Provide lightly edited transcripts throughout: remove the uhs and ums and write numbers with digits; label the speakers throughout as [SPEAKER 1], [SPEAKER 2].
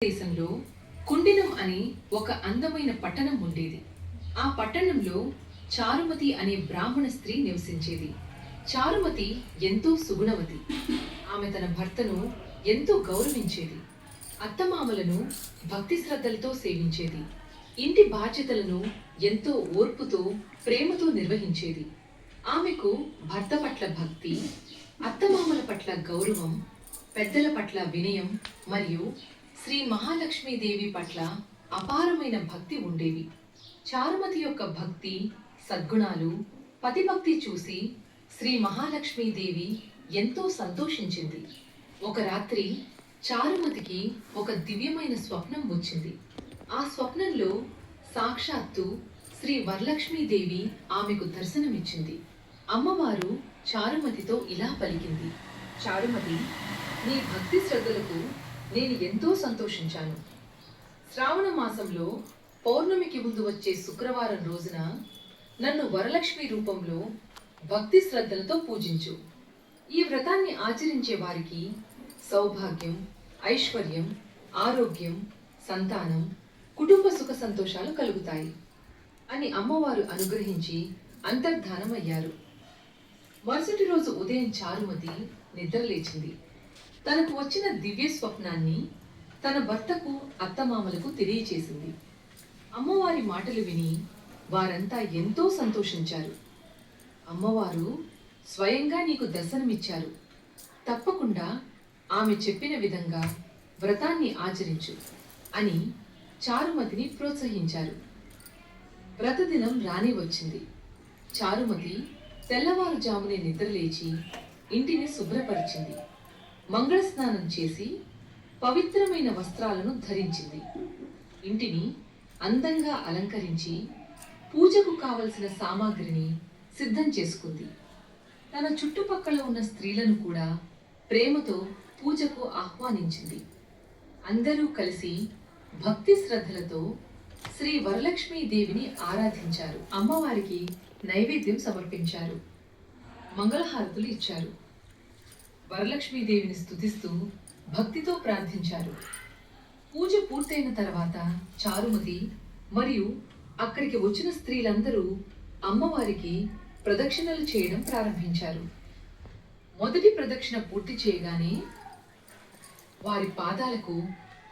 [SPEAKER 1] దేశంలో కుండినం అని ఒక అందమైన పట్టణం ఉండేది. ఆ పట్టణంలో చారుమతి అనే బ్రాహ్మణ స్త్రీ నివసించేది. చారుమతి ఎంతో సుగుణవతి. ఆమె తన భర్తను ఎంతో గౌరవించేది. అత్తమామలను భక్తి శ్రద్ధలతో సేవించేది. ఇంటి బాధ్యతలను ఎంతో ఓర్పుతో ప్రేమతో నిర్వహించేది. ఆమెకు భర్త పట్ల భక్తి, అత్తమామల పట్ల గౌరవం, పెద్దల పట్ల వినయం మరియు శ్రీ మహాలక్ష్మీదేవి పట్ల అపారమైన భక్తి ఉండేవి. చారుమతి యొక్క భక్తి, సద్గుణాలు, పతిభక్తి చూసి శ్రీ మహాలక్ష్మీదేవి ఎంతో సంతోషించింది. ఒక రాత్రి చారుమతికి ఒక దివ్యమైన స్వప్నం వచ్చింది. ఆ స్వప్నంలో సాక్షాత్తు శ్రీ వరలక్ష్మీదేవి ఆమెకు దర్శనమిచ్చింది. అమ్మవారు చారుమతితో ఇలా పలికింది: చారుమతి, నీ భక్తి శ్రద్ధలకు నేను ఎంతో సంతోషించాను. శ్రావణ మాసంలో పౌర్ణమికి ముందు వచ్చే శుక్రవారం రోజున నన్ను వరలక్ష్మి రూపంలో భక్తి శ్రద్ధలతో పూజించు. ఈ వ్రతాన్ని ఆచరించే వారికి సౌభాగ్యం, ఐశ్వర్యం, ఆరోగ్యం, సంతానం, కుటుంబ సుఖ సంతోషాలు కలుగుతాయి అని అమ్మవారు అనుగ్రహించి అంతర్ధానమయ్యారు. మరుసటి రోజు ఉదయం చారుమతి నిద్రలేచింది. తనకు వచ్చిన దివ్య స్వప్నాన్ని తన భర్తకు, అత్తమామలకు తెలియచేసింది. అమ్మవారి మాటలు విని వారంతా ఎంతో సంతోషించారు. అమ్మవారు స్వయంగా నీకు దర్శనమిచ్చారు. తప్పకుండా ఆమె చెప్పిన విధంగా వ్రతాన్ని ఆచరించు అని చారుమతిని ప్రోత్సహించారు. వ్రతదినం రానే వచ్చింది. చారుమతి తెల్లవారుజామునే నిద్రలేచి ఇంటిని శుభ్రపరిచింది. మంగళ స్నానం చేసి పవిత్రమైన వస్త్రాలను ధరించింది. ఇంటిని అందంగా అలంకరించి పూజకు కావలసిన సామాగ్రిని సిద్ధం చేసుకుంది. తన చుట్టుపక్కల ఉన్న స్త్రీలను కూడా ప్రేమతో పూజకు ఆహ్వానించింది. అందరూ కలిసి భక్తి శ్రద్ధలతో శ్రీ వరలక్ష్మీదేవిని ఆరాధించారు. అమ్మవారికి నైవేద్యం సమర్పించారు. మంగళహారతులు ఇచ్చారు. వరలక్ష్మీదేవిని స్తుతిస్తూ భక్తితో ప్రార్థించారు. పూజ పూర్తయిన తర్వాత చారుమతి మరియు అక్కడికి వచ్చిన స్త్రీలందరూ అమ్మవారికి ప్రదక్షిణలు చేయడం ప్రారంభించారు. మొదటి ప్రదక్షిణ పూర్తి చేయగానే వారి పాదాలకు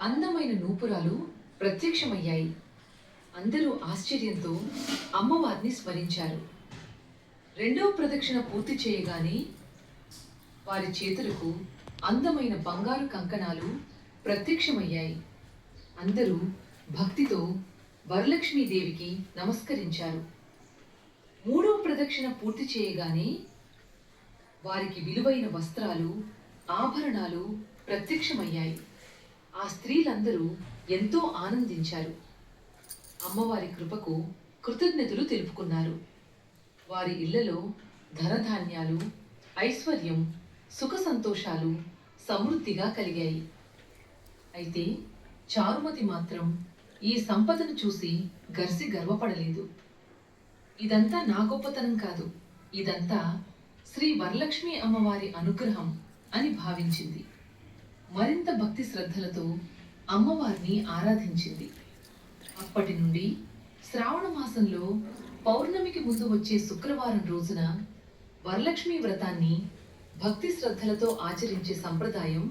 [SPEAKER 1] అందమైన నూపురాలు ప్రత్యక్షమయ్యాయి. అందరూ ఆశ్చర్యంతో అమ్మవారిని స్మరించారు. రెండవ ప్రదక్షిణ పూర్తి చేయగానే వారి చేతులకు అందమైన బంగారు కంకణాలు ప్రత్యక్షమయ్యాయి. అందరూ భక్తితో వరలక్ష్మీదేవికి నమస్కరించారు. మూడవ ప్రదక్షిణ పూర్తి చేయగానే వారికి విలువైన వస్త్రాలు, ఆభరణాలు ప్రత్యక్షమయ్యాయి. ఆ స్త్రీలందరూ ఎంతో ఆనందించారు. అమ్మవారి కృపకు కృతజ్ఞతలు తెలుపుకున్నారు. వారి ఇళ్లలో ధనధాన్యాలు, ఐశ్వర్యం, సుఖ సంతోషాలు సమృద్ధిగా కలిగాయి. అయితే చారుమతి మాత్రం ఈ సంపదను చూసి గర్వపడలేదు. ఇదంతా నా గొప్పతనం కాదు, ఇదంతా శ్రీ వరలక్ష్మి అమ్మవారి అనుగ్రహం అని భావించింది. మరింత భక్తి శ్రద్ధలతో అమ్మవారిని ఆరాధించింది. అప్పటి నుండి శ్రావణ మాసంలో పౌర్ణమికి ముందు వచ్చే శుక్రవారం రోజున వరలక్ష్మి వ్రతాన్ని భక్తి శ్రద్ధలతో ఆచరించే సంప్రదాయం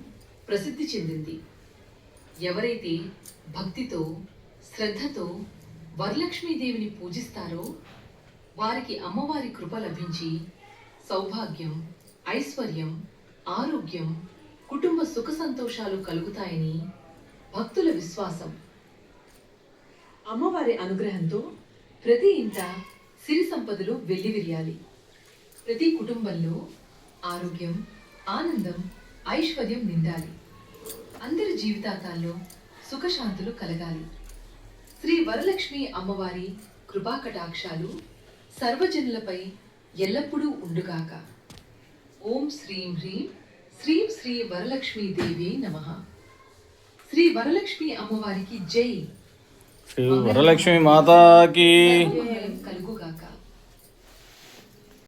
[SPEAKER 1] ప్రసిద్ధి చెందింది. ఎవరైతే భక్తితో, శ్రద్ధతో వరలక్ష్మీదేవిని పూజిస్తారో వారికి అమ్మవారి కృప లభించి సౌభాగ్యం, ఐశ్వర్యం, ఆరోగ్యం, కుటుంబ సుఖ సంతోషాలు కలుగుతాయని భక్తుల విశ్వాసం. అమ్మవారి అనుగ్రహంతో ప్రతి ఇంట సిరి సంపదలు వెల్లివిరియాలి. ప్రతి కుటుంబంలో ఆరోగ్యం, ఆనందం, ఐశ్వర్యం నిండాలి. అందరి జీవితాల్లో సుఖశాంతులు కలగాలి. శ్రీ వరలక్ష్మి అమ్మవారి కృపాకటాక్షాలు సర్వజనులపై ఎల్లప్పుడూ ఉండుగాక. ఓం శ్రీం హ్రీం శ్రీం శ్రీ వరలక్ష్మీదేవి నమః. శ్రీ వరలక్ష్మి అమ్మవారికి జై.
[SPEAKER 2] శ్రీ వరలక్ష్మి మాతాకి